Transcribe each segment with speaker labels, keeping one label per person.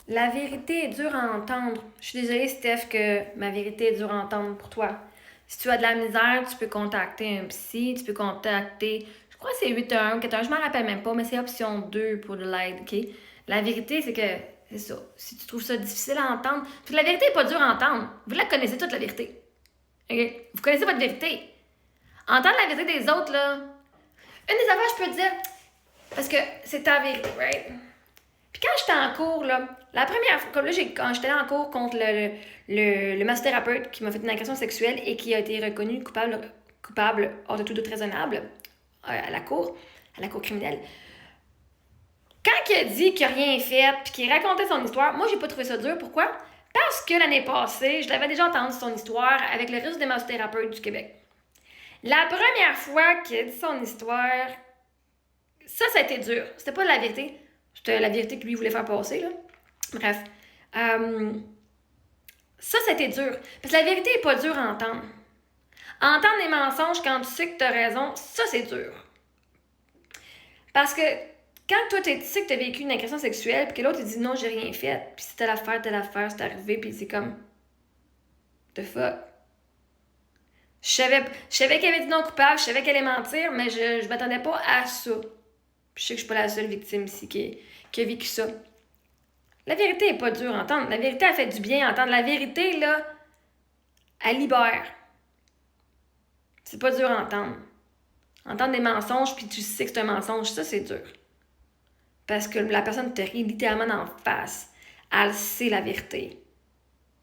Speaker 1: La vérité est dure à entendre. Je suis désolée, Steph, que ma vérité est dure à entendre pour toi. Si tu as de la misère, tu peux contacter un psy, tu peux contacter, je crois que c'est 811 ou 411, je m'en rappelle même pas, mais c'est option 2 pour de l'aide, OK? La vérité, c'est que, c'est ça, si tu trouves ça difficile à entendre, parce que la vérité n'est pas dure à entendre. Vous la connaissez toute, la vérité. OK? Vous connaissez votre vérité. Entendre la vérité des autres, là, une des affaires, je peux te dire, parce que c'est ta vérité, right? Puis quand j'étais en cours, là, la première fois, comme là, quand j'étais en cours contre le massothérapeute qui m'a fait une agression sexuelle et qui a été reconnu coupable hors de tout doute raisonnable à la cour criminelle, quand il a dit qu'il n'a rien fait puis qu'il racontait son histoire, moi, j'ai pas trouvé ça dur. Pourquoi? Parce que l'année passée, je l'avais déjà entendu son histoire avec le reste des massothérapeutes du Québec. La première fois qu'il a dit son histoire, ça a été dur. C'était pas la vérité. C'était la vérité que lui voulait faire passer, là. Bref. Ça a été dur. Parce que la vérité n'est pas dure à entendre. Entendre des mensonges quand tu sais que tu as raison, ça, c'est dur. Parce que quand toi, tu sais que tu as vécu une agression sexuelle, puis que l'autre, il dit non, j'ai rien fait, puis c'est telle affaire, c'est arrivé, puis c'est comme. The fuck. Je savais qu'elle avait dit non coupable, je savais qu'elle allait mentir, mais je m'attendais pas à ça. Puis je sais que je suis pas la seule victime ici qui a vécu ça. La vérité est pas dure à entendre. La vérité, elle fait du bien à entendre. La vérité, là, elle libère. C'est pas dur à entendre. Entendre des mensonges, puis tu sais que c'est un mensonge, ça, c'est dur. Parce que la personne te rit littéralement en face. Elle sait la vérité.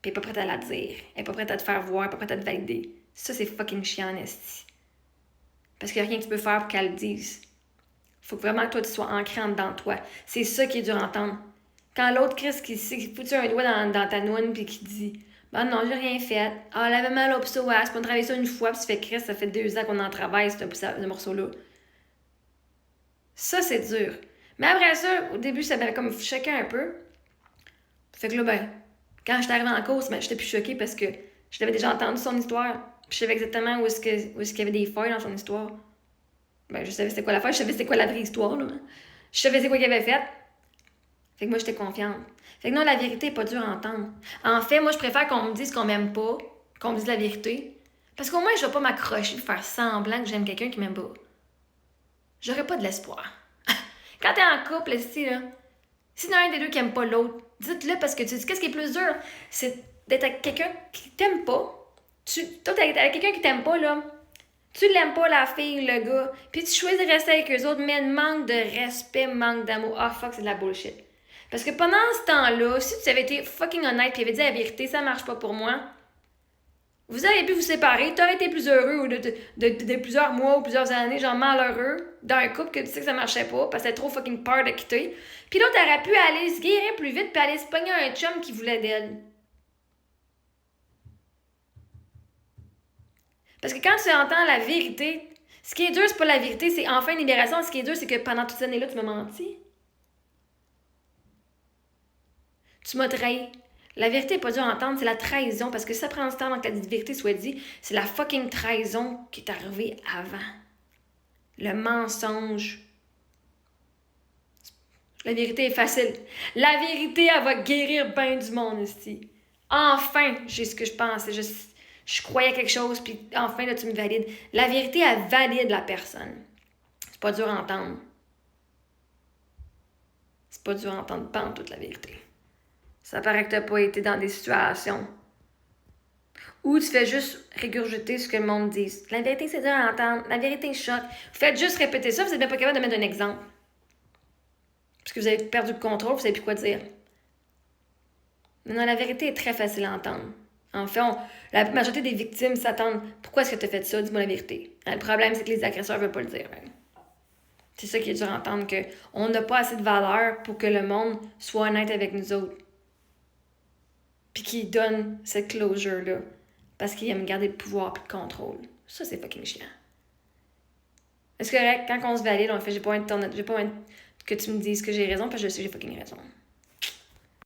Speaker 1: Puis elle est pas prête à la dire. Elle est pas prête à te faire voir, elle est pas prête à te valider. Ça, c'est fucking chiant, esti. Parce qu'il y a rien que tu peux faire pour qu'elle le dise. Faut que vraiment que toi, tu sois ancré en dedans de toi. C'est ça qui est dur à entendre. Quand l'autre Chris qui sait qu'il fout un doigt dans ta noune puis qui dit ben non, j'ai rien fait. Ah, elle avait mal au psoas, puis on travaille ça une fois, puis ça fait Chris, ça fait 2 ans qu'on en travaille, ce morceau-là. Ça, c'est dur. Mais après ça, au début, ça m'avait comme choqué un peu. Fait que là, ben, quand j'étais arrivée en course, ben, j'étais plus choquée parce que je l'avais déjà entendu son histoire. Puis je savais exactement où est-ce qu'il y avait des failles dans son histoire. Ben, je savais c'était quoi la faille, je savais c'était quoi la vraie histoire, là. Je savais c'est quoi qu'il avait fait. Fait que moi, j'étais confiante. Fait que non, la vérité est pas dure à entendre. En fait, moi, je préfère qu'on me dise qu'on m'aime pas, qu'on me dise la vérité. Parce qu'au moins, je vais pas m'accrocher, faire semblant que j'aime quelqu'un qui m'aime pas. J'aurais pas de l'espoir. Quand t'es en couple, ici, là, si y en a un des deux qui aime pas l'autre, dites-le parce que tu dis qu'est-ce qui est plus dur, c'est d'être avec quelqu'un qui t'aime pas. Toi, t'es avec quelqu'un qui t'aime pas, là. Tu l'aimes pas, la fille, le gars. Puis tu choisis de rester avec eux autres, mais manque de respect, manque d'amour. Ah, fuck, c'est de la bullshit. Parce que pendant ce temps-là, si tu avais été fucking honnête et avais dit la vérité, ça marche pas pour moi, vous auriez pu vous séparer, t'aurais été plus heureux de plusieurs mois ou plusieurs années, genre malheureux, d'un couple que tu sais que ça marchait pas parce que t'as trop fucking peur de quitter. Puis l'autre aurait pu aller se guérir plus vite puis aller se pogner un chum qui voulait d'elle. Parce que quand tu entends la vérité, ce qui est dur, c'est pas la vérité, c'est enfin une libération. Ce qui est dur, c'est que pendant toutes ces années-là, tu m'as menti. Tu m'as trahi. La vérité n'est pas dure à entendre, c'est la trahison. Parce que ça prend du temps avant que la vérité soit dite. C'est la fucking trahison qui est arrivée avant. Le mensonge. La vérité est facile. La vérité, elle va guérir bien du monde ici. Enfin, j'ai ce que je pensais. Je croyais à quelque chose, puis enfin, là, tu me valides. La vérité, elle valide la personne. C'est pas dur à entendre. C'est pas dur à entendre, pas en toute la vérité. Ça paraît que t'as pas été dans des situations où tu fais juste régurgiter ce que le monde dit. La vérité, c'est dur à entendre. La vérité choque. Vous faites juste répéter ça, vous n'êtes même pas capable de mettre un exemple. Parce que vous avez perdu le contrôle, vous savez plus quoi dire. Mais non, la vérité est très facile à entendre. En fait, la majorité des victimes s'attendent « Pourquoi est-ce que tu as fait ça? Dis-moi la vérité. » Le problème, c'est que les agresseurs ne veulent pas le dire. C'est ça qui est dur à entendre, qu'on n'a pas assez de valeur pour que le monde soit honnête avec nous autres. Puis qu'il donne cette closure-là. Parce qu'il aime garder le pouvoir et le contrôle. Ça, c'est fucking chiant. Est-ce que quand on se valide, on fait j'ai pas envie que tu me dises que j'ai raison parce que je sais que j'ai fucking raison.